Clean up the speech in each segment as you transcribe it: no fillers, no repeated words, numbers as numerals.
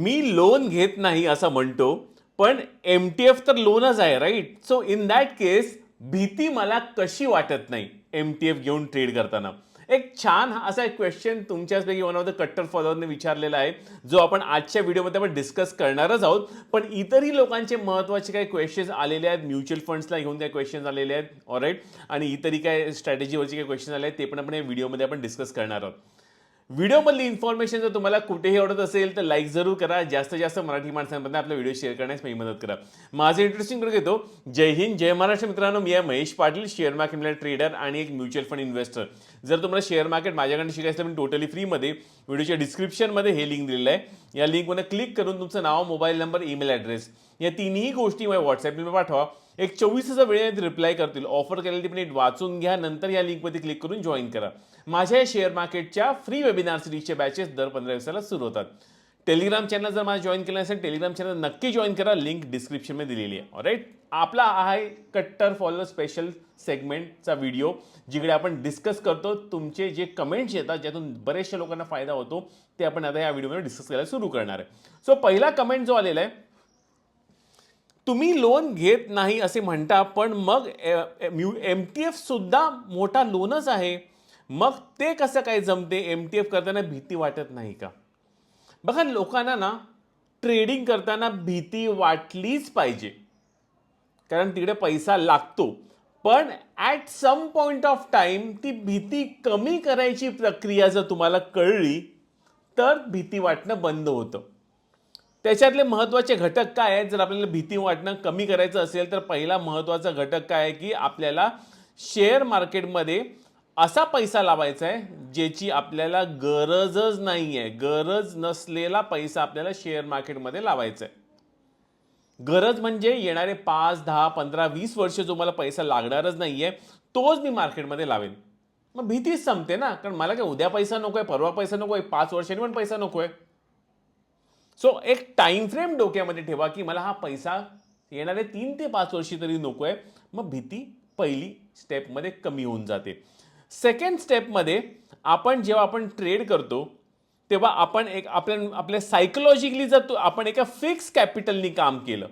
मी loan घेत नाही असं म्हणतो, पण MTF तर लोनच आहे, राईट? सो इन दॅट केस भीती मला कशी वाटत नाही MTF घेऊन ट्रेड करताना. एक छान असा एक क्वेश्चन तुमच्याचपैकी वन ऑफ द कट्टर फॉलोअरने विचारलेला आहे, जो आपण आजच्या व्हिडिओमध्ये आपण डिस्कस करणारच आहोत. पण इतरही लोकांचे महत्त्वाचे काही क्वेश्चन्स आलेले आहेत, म्युच्युअल फंड्सला घेऊन काही क्वेश्चन्स आलेले आहेत, ऑलराईट, आणि इतरही काय स्ट्रॅटेजीवरचे काही क्वेश्चन आले आहेत, ते पण आपण या व्हिडिओमध्ये आपण डिस्कस करणार आहोत. व्हिडिओमधली इन्फॉर्मेशन जर तुम्हाला कुठेही आवडत असेल तर लाईक जरूर करा. जास्तीत जास्त मराठी माणसांपर्यंत आपला व्हिडिओ शेअर करण्यास मी मदत करा. माझं इंटरेस्टिंग करून घेतो. जय हिंद, जय महाराष्ट्र मित्रांनो. मी आहे महेश पाटील, शेअर मार्केटमधला ट्रेडर आणि एक म्युच्युअल फंड इन्व्हेस्टर. जर तुम्हाला शेअर मार्केट माझ्याकडे शिकायचं पण टोटली फ्रीमध्ये व्हिडिओच्या डिस्क्रिप्शनमध्ये हे लिंक दिलेलं आहे. या लिंकवर क्लिक करून तुमचं नाव, मोबाईल नंबर, ईमेल ॲड्रेस या तिन्ही गोष्टी मला व्हॉट्सॲपला पाठवा. एक 24 वेळेत रिप्लाय करतील. ऑफर केलेली पण नीट वाचून घ्या, नंतर या लिंकमध्ये क्लिक करून जॉईन करा. माझ्या शेअर मार्केटच्या फ्री वेबिनार सिरीजचे बॅचेस दर 15 दिवसाला सुरू होतात. टेलिग्राम चॅनल जर मला जॉईन केलं असेल, टेलिग्राम चॅनल नक्की जॉईन करा. लिंक डिस्क्रिप्शनमध्ये दिलेली आहे. ऑलराईट, आपला आहे कट्टर फॉलो स्पेशल सेगमेंटचा व्हिडिओ, जिकडे आपण डिस्कस करतो तुमचे जे कमेंट्स येतात, ज्यातून बरेचशा लोकांना फायदा होतो, ते आपण आता या व्हिडिओमध्ये डिस्कस करायला सुरू करणार आहे. सो पहिला कमेंट जो आलेला आहे, तुम्ही लोन घेत नाही असे म्हणता, पण मग MTF सुद्धा मोठा लोनच आहे, मग ते कसं काय जमते? MTF करताना भीती वाटत नाही का? बघा, लोकांना ना ट्रेडिंग करताना भीती वाटलीच पाहिजे, कारण तिकडे पैसा लागतो. पण at some point of time ती भीती कमी करायची प्रक्रिया जर तुम्हाला कळली तर भीती वाटणं बंद होतं. त्याच्यातले महत्त्वाचे घटक काय आहेत? जर आपल्याला भीती वाटणं कमी करायचं असेल तर पहिला महत्त्वाचा घटक काय आहे की आपल्याला शेअर मार्केटमध्ये असा पैसा लावायचा आहे ज्याची आपल्याला गरजच नाही आहे. गरज नसलेला पैसा आपल्याला शेअर मार्केटमध्ये लावायचा आहे. गरज म्हणजे येणारे 5, 10, 15, 20 वर्ष जो मला पैसा लागणारच नाहीये, तोच मी मार्केटमध्ये लावेन. मग भीतीच संपते ना, कारण मला काय उद्या पैसा नकोय, परवा पैसा नकोय, 5 वर्षांनी पण पैसा नकोय. सो एक टाइम फ्रेम डोक्यामध्ये ठेवा की मला हा पैसा येणारे 3 ते 5 वर्षी तरी नकोय. मग भीती पहिली स्टेपमध्ये कमी होऊन जाते. सेकंड स्टेपमध्ये जेव्हा आपण ट्रेड करतो तेव्हा आपण एक आपल्या सायकोलॉजिकली जर आपण एका फिक्स कॅपिटलनी काम केलं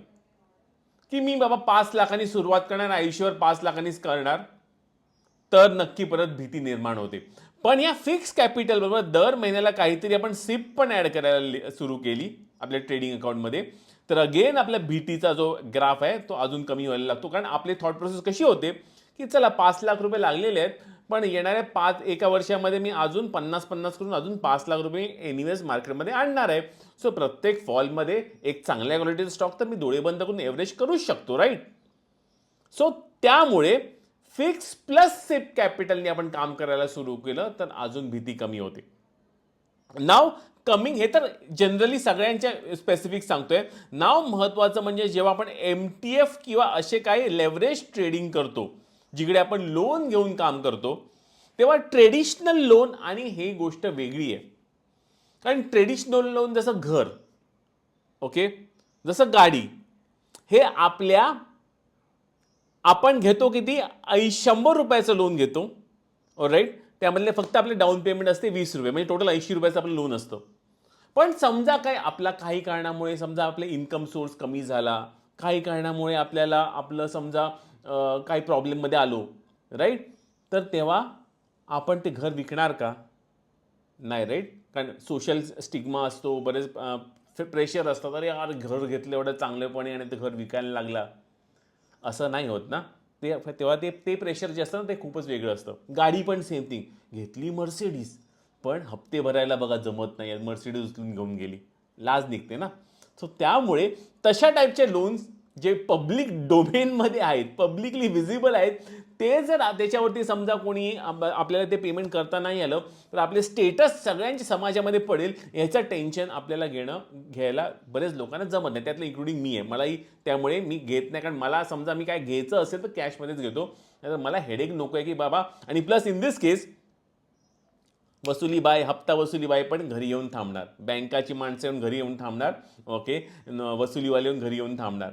की मी बाबा 5 लाखांनी सुरुवात करणार, आयुष्यावर 5 लाखांनीच करणार, तर नक्की परत भीती निर्माण होते. पण या फिक्स कॅपिटल बरोबर दर महिन्याला काहीतरी आपण सिप पण ऍड करायला सुरू केली आपल्या ट्रेडिंग अकाउंटमध्ये, तर अगेन आपल्या भीतीचा जो ग्राफ आहे तो अजून कमी व्हायला लागतो. कारण आपली थॉट प्रोसेस कशी होते की चला 5 लाख रुपये लागलेले आहेत, पण येणाऱ्या एका वर्षामध्ये मी अजून 50-50 करून अजून 5 लाख रुपये एनिवेज मार्केटमध्ये आणणार आहे. सो प्रत्येक फॉलमध्ये एक चांगल्या क्वालिटीचा स्टॉक तर मी डोळे बंद करून एव्हरेज करूच शकतो, राईट? सो त्यामुळे फिक्स प्लस सिप कॅपिटलने आपण काम करायला सुरू केलं तर अजून भीती कमी होते. नाव कमिंग, हे तर जनरली सगळ्यांच्या स्पेसिफिक सांगतोय. नाव महत्वाचं म्हणजे जेव्हा आपण MTF किंवा असे काही लेव्हरेज ट्रेडिंग करतो, जिकडे आपण लोन घेऊन काम करतो, तेव्हा ट्रेडिशनल लोन आणि ही गोष्ट वेगळी आहे. कारण ट्रेडिशनल लोन जसं घर, ओके, जसं गाडी, हे आपण घेतो किती, 100 रुपयाचं लोन घेतो, ऑलराईट. त्यामधले फक्त आपले डाऊन पेमेंट असते 20 रुपये, म्हणजे टोटल 80 रुपयाचं आपलं लोन असतं. पण समजा काय आपला काही कारणामुळे समजा आपले इन्कम सोर्स कमी झाला, काही कारणामुळे आपल्याला आपलं समजा काही प्रॉब्लेममध्ये आलो, राईट, तर तेव्हा आपण ते घर विकणार का? नाही, राईट. कारण सोशल स्टिग्मा असतो, बरेच प्रेशर असतात, अरे यार घर घेतलं एवढं चांगलेपणे आणि ते घर विकायला लागला, असं नाही होत ना. तेव्हा ते प्रेशर जे असतं ना ते खूपच वेगळं असतं. गाडी पण सेम थिंग, घेतली मर्सिडीज, पण हप्ते भरायला बघा जमत नाही, मर्सिडीज उचलून घेऊन गेली, लाज निघते ना. सो त्यामुळे तशा टाईपचे लोन्स जे पब्लिक डोमेनमध्ये आहेत, पब्लिकली विजिबल आहेत, ते जर त्याच्यावरती समजा कोणी आपल्याला ते पेमेंट करता नाही आलं तर आपले स्टेटस सगळ्यांच्या समाजामध्ये पडेल, ह्याचं टेन्शन आपल्याला घ्यायला बरेच लोकांना जमत नाही, त्यातलं इन्क्लुडिंग मी आहे. मलाही त्यामुळे मी घेत नाही, कारण मला समजा मी काय घ्यायचं असेल तर कॅशमध्येच घेतो, नाहीतर मला हेडेक नको आहे की बाबा. आणि प्लस इन दिस केस वसुली बाय, हप्ता वसुली बाय पण घरी येऊन थांबणार, बँकाची माणसं येऊन घरी येऊन थांबणार, ओके, वसुलीवाले येऊन घरी येऊन थांबणार,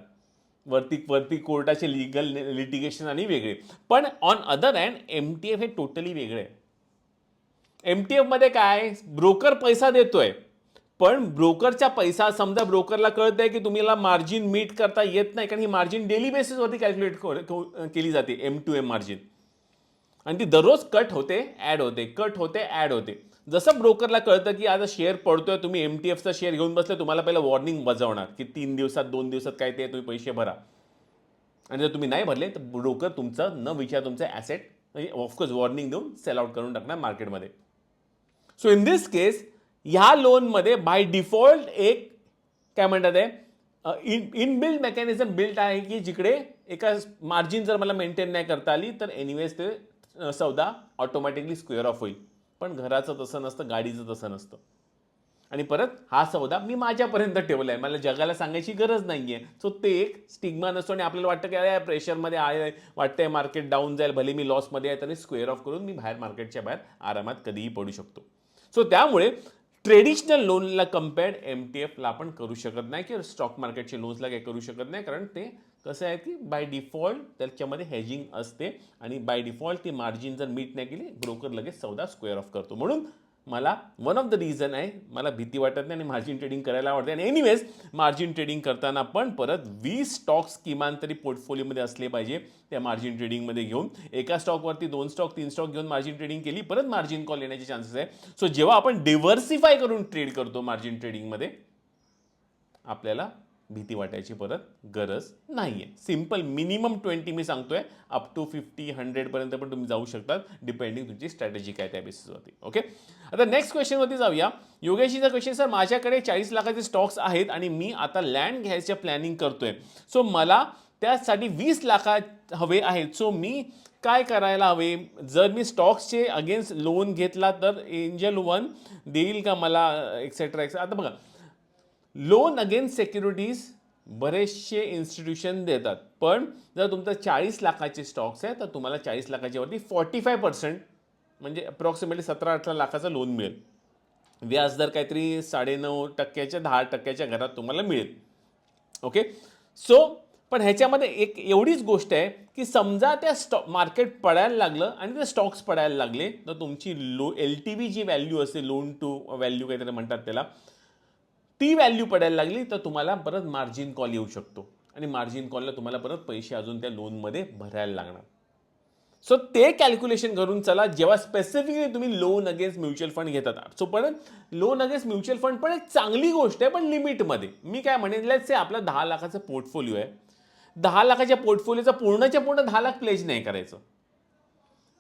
वरती कोर्टाचे लिगल लिटिगेशन आणि वेगळे. पण ऑन अदर हँड MTF हे टोटली वेगळे आहे. MTF मध्ये काय, ब्रोकर पैसा देतोय, पण ब्रोकरचा पैसा, समजा ब्रोकरला कळत आहे की तुम्हाला मार्जिन मीट करता येत नाही, कारण ही मार्जिन डेली बेसिसवरती कॅल्क्युलेट केली जाते, M2M मार्जिन, आणि ती दररोज कट होते, ॲड होते, कट होते, ॲड होते. जसं ब्रोकरला कळतं की आता शेअर पडतोय, तुम्ही MTFचा शेअर घेऊन बसले, तुम्हाला पहिलं वॉर्निंग बजावणार की 3 दिवसात 2 दिवसात काय ते तुम्ही पैसे भरा, आणि जर तुम्ही नाही भरले तर ब्रोकर तुमचं न विचार तुमचं ॲसेट म्हणजे ऑफकोर्स वॉर्निंग देऊन सेल आउट करून टाकणार मार्केटमध्ये. सो इन दिस केस ह्या लोनमध्ये बाय डिफॉल्ट एक काय म्हणतात आहे इनबिल्ड मेकॅनिझम बिल्ट आहे की जिकडे एका मार्जिन जर मला मेंटेन नाही करता आली तर एनिवेज ते सौदा ऑटोमॅटिकली स्क्वेअर ऑफ होईल. पण घराचं तसं नसतं, गाडीचं तसं नसतं. आणि परत हा सौदा मी माझ्यापर्यंत ठेवला आहे, मला जगाला सांगायची गरज नाही आहे. सो ते एक स्टिग्मा नसतो आणि आपल्याला वाटतं की अरे प्रेशरमध्ये आहे, वाटतंय मार्केट डाऊन जाईल, भले मी लॉसमध्ये आहे तरी स्क्वेअर ऑफ करून मी बाहेर मार्केटच्या बाहेर आरामात कधीही पडू शकतो. सो त्यामुळे ट्रेडिशनल लोनला कम्पेअर्ड MTFला आपण करू शकत नाही किंवा स्टॉक मार्केटचे लोन्सला काही करू शकत नाही, कारण ते कसं आहे की बाय डिफॉल्ट त्याच्यामध्ये हेजिंग असते आणि बाय डिफॉल्ट ती मार्जिन जर मीट नाही केली ब्रोकर लगेच सौदा स्क्वेअर ऑफ करतो. म्हणून मला वन ऑफ द रिझन आहे, मला भीती वाटत नाही आणि मार्जिन ट्रेडिंग करायला आवडते. आणि एनिवेज मार्जिन ट्रेडिंग करताना पण परत 20 स्टॉक्स किमान तरी पोर्टफोलिओमध्ये असले पाहिजे त्या मार्जिन ट्रेडिंगमध्ये घेऊन. एका स्टॉकवरती 2 स्टॉक 3 स्टॉक घेऊन मार्जिन ट्रेडिंग केली परत मार्जिन कॉल येण्याचे चान्सेस आहे. सो जेव्हा आपण डिव्हर्सिफाय करून ट्रेड करतो मार्जिन ट्रेडिंगमध्ये आपल्याला भीती वाटायची परत गरज नाही आहे. सिम्पल मिनिमम 20 मी सांगतोय, अप टू 50-100 पर्यंत पण तुम्ही जाऊ शकतात, डिपेंडिंग तुमची स्ट्रॅटेजी काय त्या बेसिसवरती. ओके, आता नेक्स्ट क्वेश्चनवरती जाऊया. योगेशीचा क्वेश्चन, सर माझ्याकडे 40 लाखाचे स्टॉक्स आहेत आणि मी आता लँड घ्यायचं प्लॅनिंग करतोय, सो मला त्यासाठी 20 लाख हवे आहेत, सो मी काय करायला हवे? जर मी स्टॉक्सचे अगेन्स्ट लोन घेतला तर एंजल वन देईल का मला, एक्सेट्रा एक्सेट्रा. आता बघा, लोन अगेन्स्ट सिक्युरिटीज बरेचसे इन्स्टिट्यूशन देतात, पण जर तुमचं 40 लाखाचे स्टॉक्स आहे तर तुम्हाला 40 लाखाच्या वरती 45% म्हणजे अप्रॉक्सिमेटली 17-18 लाखाचं लोन मिळेल. व्याजदर काहीतरी 9.5%च्या 10% घरात तुम्हाला मिळेल. ओके, सो पण ह्याच्यामध्ये एक एवढीच गोष्ट आहे की समजा त्या स्टॉक मार्केट पडायला लागलं आणि ते स्टॉक्स पडायला लागले तर तुमची LTV जी व्हॅल्यू असते, लोन टू व्हॅल्यू काहीतरी म्हणतात त्याला, ती व्हॅल्यू पडायला लागली तर तुम्हाला परत मार्जिन कॉल येऊ शकतो आणि मार्जिन कॉलला तुम्हाला परत पैसे अजून त्या लोनमध्ये भरायला लागणार. सो ते कॅल्क्युलेशन करून चला जेव्हा स्पेसिफिकली तुम्ही लोन अगेन्स्ट म्युच्युअल फंड घेतात. सो पण लोन अगेन्स्ट म्युच्युअल फंड पण एक चांगली गोष्ट आहे, पण लिमिटमध्ये. मी काय म्हणेन, लेट्स से आपला 10 लाखाचा पोर्टफोलिओ आहे, 10 लाखाच्या पोर्टफोलिओचा पूर्णच्या पूर्ण 10 लाख प्लेज नाही करायचं.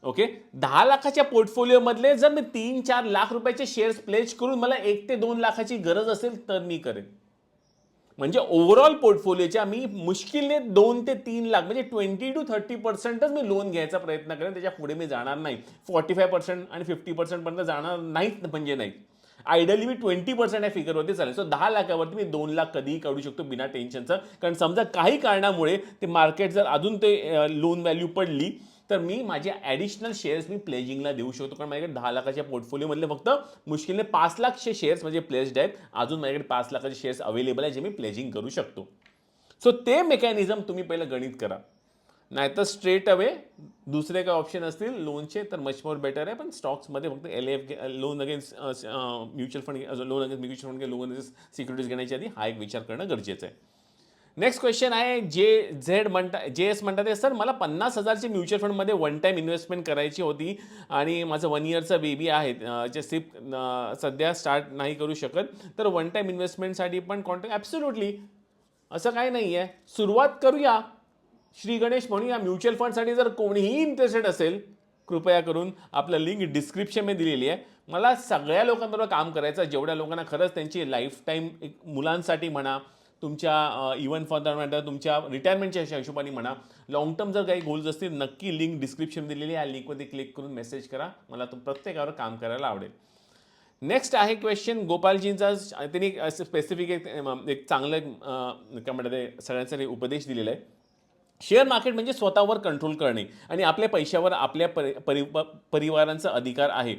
ओके, 10 लाखाच्या पोर्टफोलिओमधले जर मी 3-4 लाख रुपयाचे शेअर्स प्लेज करून मला 1 ते 2 लाखाची गरज असेल तर मी करेन. म्हणजे ओव्हरऑल पोर्टफोलिओच्या मी मुश्किलने 2 ते 3 लाख म्हणजे 20 to 30%च मी लोन घ्यायचा प्रयत्न करेन, त्याच्या पुढे मी जाणार नाही. 45% आणि 50% पर्यंत जाणार नाहीत म्हणजे नाही. आयडियली मी 20% या फिगरवरती चालेल. सो 10 लाखावरती मी 2 लाख कधीही काढू शकतो बिना टेन्शनचं. कारण समजा काही कारणामुळे ते मार्केट जर अजून ते लोन व्हॅल्यू पडली तर मी माझे ॲडिशनल शेअर्स मी प्लेजिंगला देऊ शकतो, कारण माझ्याकडे 10 लाखाच्या पोर्टफोलिओमधले फक्त मुश्किलने 5 लाखचे शेअर्स म्हणजे प्लेस्ड आहेत. अजून माझ्याकडे 5 लाखाचे शेअर्स अवेलेबल आहे जे मी प्लेजिंग करू शकतो. सो ते मेकॅनिझम तुम्ही पहिलं गणित करा, नाहीतर स्ट्रेट अवे दुसरे काय ऑप्शन असतील लोनचे तर मच मोर बेटर आहे. पण स्टॉक्समध्ये फक्त LF loan against mutual fund, loan against mutual fund, loan against securities घेण्याच्या आधी हा एक विचार करणं गरजेचं आहे. नेक्स्ट क्वेश्चन आहे, JS म्हणतात, सर मला 50,000चे म्युच्युअल फंडमध्ये वन टाईम इन्व्हेस्टमेंट करायची होती आणि माझं 1 इयरचा बेबी आहे, जे सिप सध्या स्टार्ट नाही करू शकत, तर वन टाईम इन्व्हेस्टमेंटसाठी पण कॉन्टॅक्ट. ॲब्सोल्युटली असं काही नाही आहे, सुरुवात करूया. श्री गणेश म्हणूया. म्युच्युअल फंडसाठी जर कोणीही इंटरेस्टेड असेल कृपया करून आपलं लिंक डिस्क्रिप्शनमध्ये दिलेली आहे. मला सगळ्या लोकांबरोबर काम करायचं, जेवढ्या लोकांना खरंच त्यांची लाईफ टाईम एक मुलांसाठी म्हणा, तुमच्या इव्हन फॉर तुमच्या रिटायरमेंटच्या हिशोबाने म्हणा, लॉंग टर्म जर काही गोल्स असतील नक्की लिंक डिस्क्रिप्शन दिलेली आहे, लिंकमध्ये क्लिक करून मेसेज करा. मला प्रत्येकावर काम करायला आवडेल. नेक्स्ट आहे क्वेश्चन गोपालजींचा. त्यांनी स्पेसिफिक एक चांगलं काय म्हणतात सगळ्यांसाठी उपदेश दिलेला आहे. शेअर मार्केट म्हणजे स्वतःवर कंट्रोल करणे आणि आपल्या पैशावर आपल्या परिवारांचा अधिकार आहे,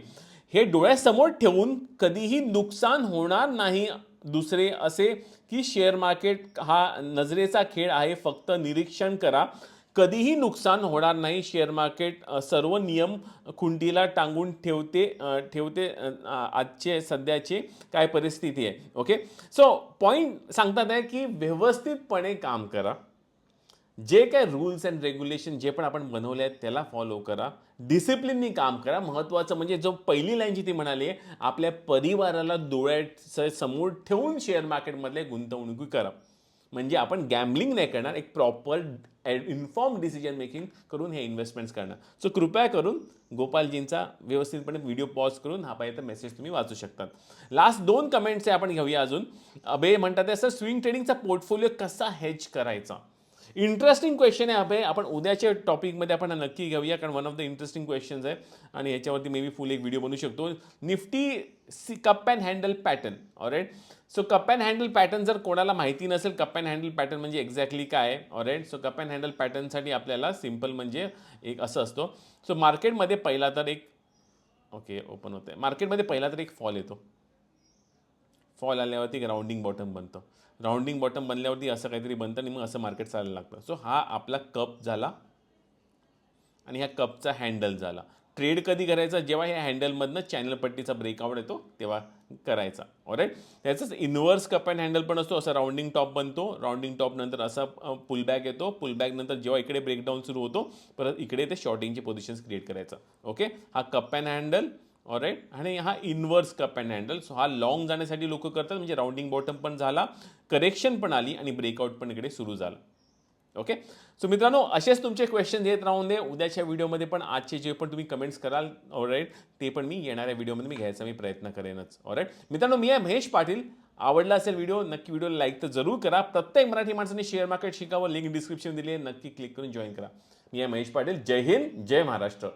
हे डोळ्यासमोर ठेवून कधीही नुकसान होणार नाही. दुसरे असे की शेअर मार्केट हा नजरेचा खेळ आहे, फक्त निरीक्षण करा, कधीही नुकसान होणार नाही. शेअर मार्केट सर्व नियम खुंटीला टांगून ठेवते आजचे सध्याची काय परिस्थिती आहे. ओके, सो पॉईंट सांगतात आहे की व्यवस्थितपणे काम करा. जे काय रूल्स अँड रेग्युलेशन जे पण आपण बनवले आहेत त्याला फॉलो करा. डिसिप्लिननी काम करा. महत्त्वाचं म्हणजे जो पहिली लाईन जी ती म्हणाली आहे, आपल्या परिवाराला डोळ्यासमोर ठेवून शेअर मार्केटमधले गुंतवणुकी करा. म्हणजे आपण गॅम्बलिंग नाही करणार, एक प्रॉपर इन्फॉर्म डिसिजन मेकिंग करून हे इन्व्हेस्टमेंट्स करणार. सो कृपया करून गोपालजींचा व्यवस्थितपणे व्हिडिओ पॉज करून हा पाहिजे मेसेज तुम्ही वाचू शकतात. लास्ट 2 कमेंट्स आपण घेऊया अजून. अभय म्हणतात सर स्विंग ट्रेडिंगचा पोर्टफोलिओ कसा हेज करायचा. इंटरेस्टिंग क्वेश्चन आहे अभय. आपण उद्याच्या टॉपिकमध्ये आपण नक्की घेऊया, कारण one of the interesting questions आहे आणि ह्याच्यावरती मे बी फुल एक व्हिडिओ बनवू शकतो. Nifty cup and handle pattern. Alright, so cup and handle pattern जर कोणाला माहिती नसेल, कप अँड हँडल पॅटर्न म्हणजे एक्झॅक्टली काय आहे. Alright, so cup and handle पॅटर्नसाठी आपल्याला सिम्पल म्हणजे एक असं असतो. सो मार्केटमध्ये पहिला तर एक ओपन होतं आहे. मार्केटमध्ये पहिला तर एक फॉल येतो. फॉल आल्यावरती राउंडिंग बॉटम बनतं. राउंडिंग बॉटम बनल्यावरती असं काहीतरी बनतं आणि मग असं मार्केट चालायला लागतं. सो हा आपला कप झाला आणि ह्या कपचा हँडल झाला. ट्रेड कधी करायचा, जेव्हा ह्या हँडलमधनं चॅनल पट्टीचा ब्रेकआउट येतो तेव्हा करायचा. ऑलराईट, त्याचंच इन्व्हर्स कप अँड हँडल पण असतो. असा राउंडिंग टॉप बनतो, राउंडिंग टॉप नंतर असा पुलबॅक येतो, पुलबॅक नंतर जेव्हा इकडे ब्रेकडाऊन सुरू होतो परत इकडे ते शॉर्टिंगची पोझिशन्स क्रिएट करायचा. ओके, हा कप अँड हँडल. ऑलराईट, आणि हा inverse cup and handle. So हा लॉंग जाण्यासाठी लोक करतात, म्हणजे राउंडिंग बॉटम पण झाला, करेक्शन पण आली आणि ब्रेकआउट पण इकडे सुरू झालं. ओके, सो मित्रांनो असेच तुमचे क्वेश्चन येत राहून दे. उद्याच्या व्हिडिओमध्ये पण आजचे जे पण तुम्ही कमेंट्स कराल, ऑलराईट, ते पण मी येणाऱ्या व्हिडिओमध्ये मी घ्यायचा प्रयत्न करेनच. ऑलराईट मित्रांनो, मी आहे महेश पाटील. आवडला असेल व्हिडिओ, नक्की व्हिडिओला लाईक तर जरूर करा. प्रत्येक मराठी माणसाने शेअर मार्केट शिकावं, लिंक डिस्क्रिप्शन दिली आहे, नक्की क्लिक करून जॉईन करा. मी आहे महेश पाटील. जय हिंद, जय महाराष्ट्र.